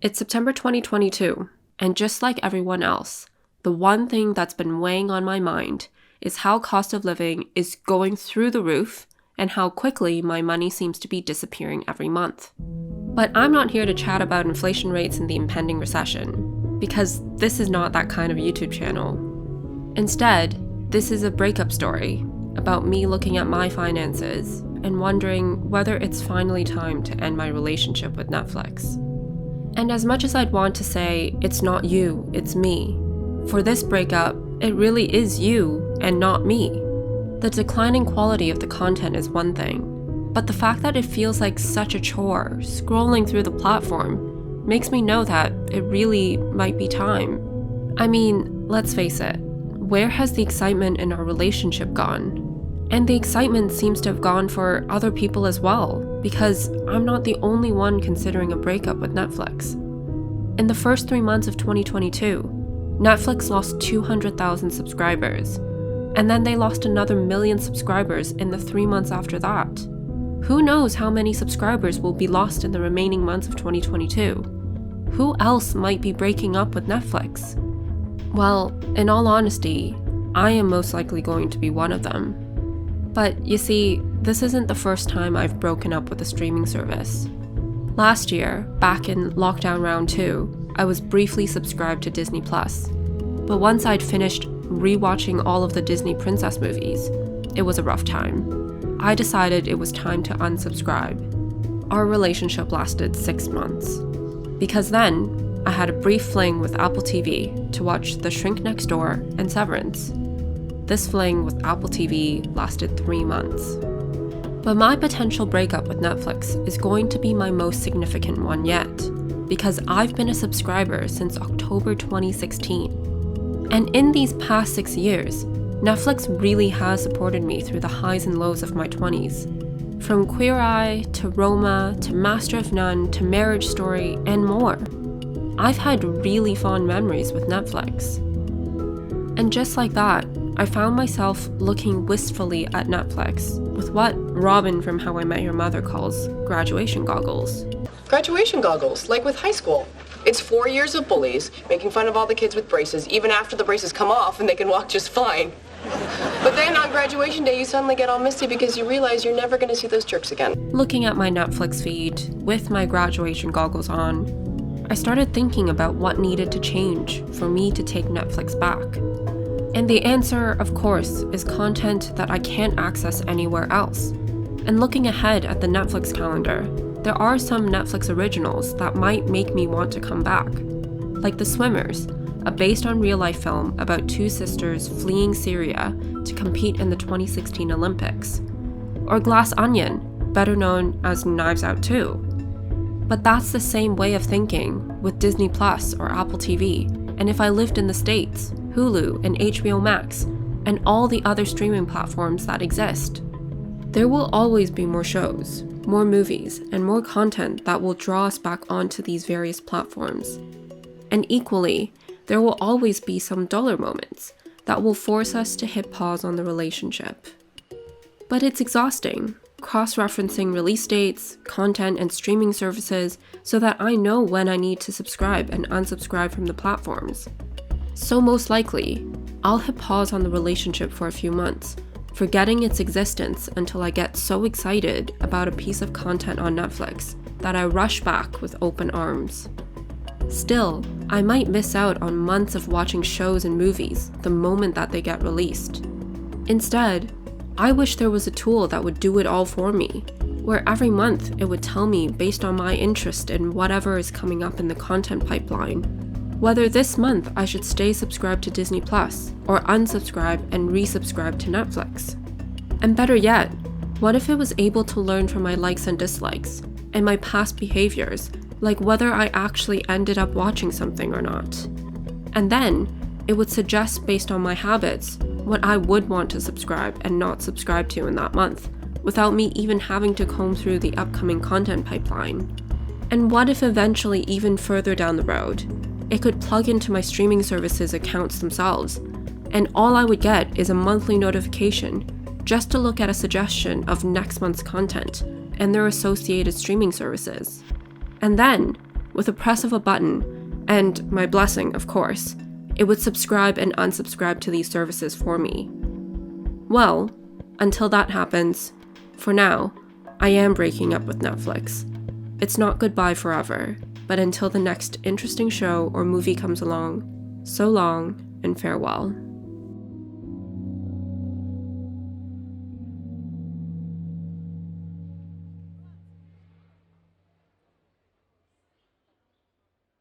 It's September 2022, and just like everyone else, the one thing that's been weighing on my mind is how cost of living is going through the roof and how quickly my money seems to be disappearing every month. But I'm not here to chat about inflation rates and the impending recession, because this is not that kind of YouTube channel. Instead, this is a breakup story about me looking at my finances and wondering whether it's finally time to end my relationship with Netflix. And as much as I'd want to say, it's not you, it's me, for this breakup, it really is you and not me. The declining quality of the content is one thing, but the fact that it feels like such a chore scrolling through the platform makes me know that it really might be time. I mean, let's face it, where has the excitement in our relationship gone? And the excitement seems to have gone for other people as well, because I'm not the only one considering a breakup with Netflix. In the first 3 months of 2022, Netflix lost 200,000 subscribers, and then they lost another 1 million subscribers in the 3 months after that. Who knows how many subscribers will be lost in the remaining months of 2022? Who else might be breaking up with Netflix? Well, in all honesty, I am most likely going to be one of them. But you see, this isn't the first time I've broken up with a streaming service. Last year, back in lockdown round 2, I was briefly subscribed to Disney+. But once I'd finished rewatching all of the Disney princess movies, it was a rough time. I decided it was time to unsubscribe. Our relationship lasted 6 months. Because then, I had a brief fling with Apple TV to watch The Shrink Next Door and Severance. This fling with Apple TV lasted 3 months. But my potential breakup with Netflix is going to be my most significant one yet, because I've been a subscriber since October 2016. And in these past 6 years, Netflix really has supported me through the highs and lows of my 20s. From Queer Eye, to Roma, to Master of None, to Marriage Story, and more. I've had really fond memories with Netflix. And just like that, I found myself looking wistfully at Netflix with what Robin from How I Met Your Mother calls graduation goggles. Graduation goggles, like with high school. It's 4 years of bullies, making fun of all the kids with braces, even after the braces come off and they can walk just fine. But then on graduation day, you suddenly get all misty because you realize you're never going to see those jerks again. Looking at my Netflix feed with my graduation goggles on, I started thinking about what needed to change for me to take Netflix back. And the answer, of course, is content that I can't access anywhere else. And looking ahead at the Netflix calendar, there are some Netflix originals that might make me want to come back. Like The Swimmers, a based on real-life film about 2 sisters fleeing Syria to compete in the 2016 Olympics. Or Glass Onion, better known as Knives Out 2. But that's the same way of thinking with Disney Plus or Apple TV, and if I lived in the States, Hulu and HBO Max, and all the other streaming platforms that exist. There will always be more shows, more movies, and more content that will draw us back onto these various platforms. And equally, there will always be some duller moments that will force us to hit pause on the relationship. But it's exhausting, cross-referencing release dates, content, and streaming services so that I know when I need to subscribe and unsubscribe from the platforms. So most likely, I'll hit pause on the relationship for a few months, forgetting its existence until I get so excited about a piece of content on Netflix that I rush back with open arms. Still, I might miss out on months of watching shows and movies the moment that they get released. Instead, I wish there was a tool that would do it all for me, where every month it would tell me based on my interest in whatever is coming up in the content pipeline, whether this month I should stay subscribed to Disney Plus or unsubscribe and resubscribe to Netflix. And better yet, what if it was able to learn from my likes and dislikes and my past behaviors, like whether I actually ended up watching something or not? And then it would suggest based on my habits what I would want to subscribe and not subscribe to in that month, without me even having to comb through the upcoming content pipeline. And what if eventually even further down the road, it could plug into my streaming services accounts themselves, and all I would get is a monthly notification just to look at a suggestion of next month's content and their associated streaming services. And then, with a press of a button, and my blessing, of course, it would subscribe and unsubscribe to these services for me. Well, until that happens, for now, I am breaking up with Netflix. It's not goodbye forever, but until the next interesting show or movie comes along, so long and farewell.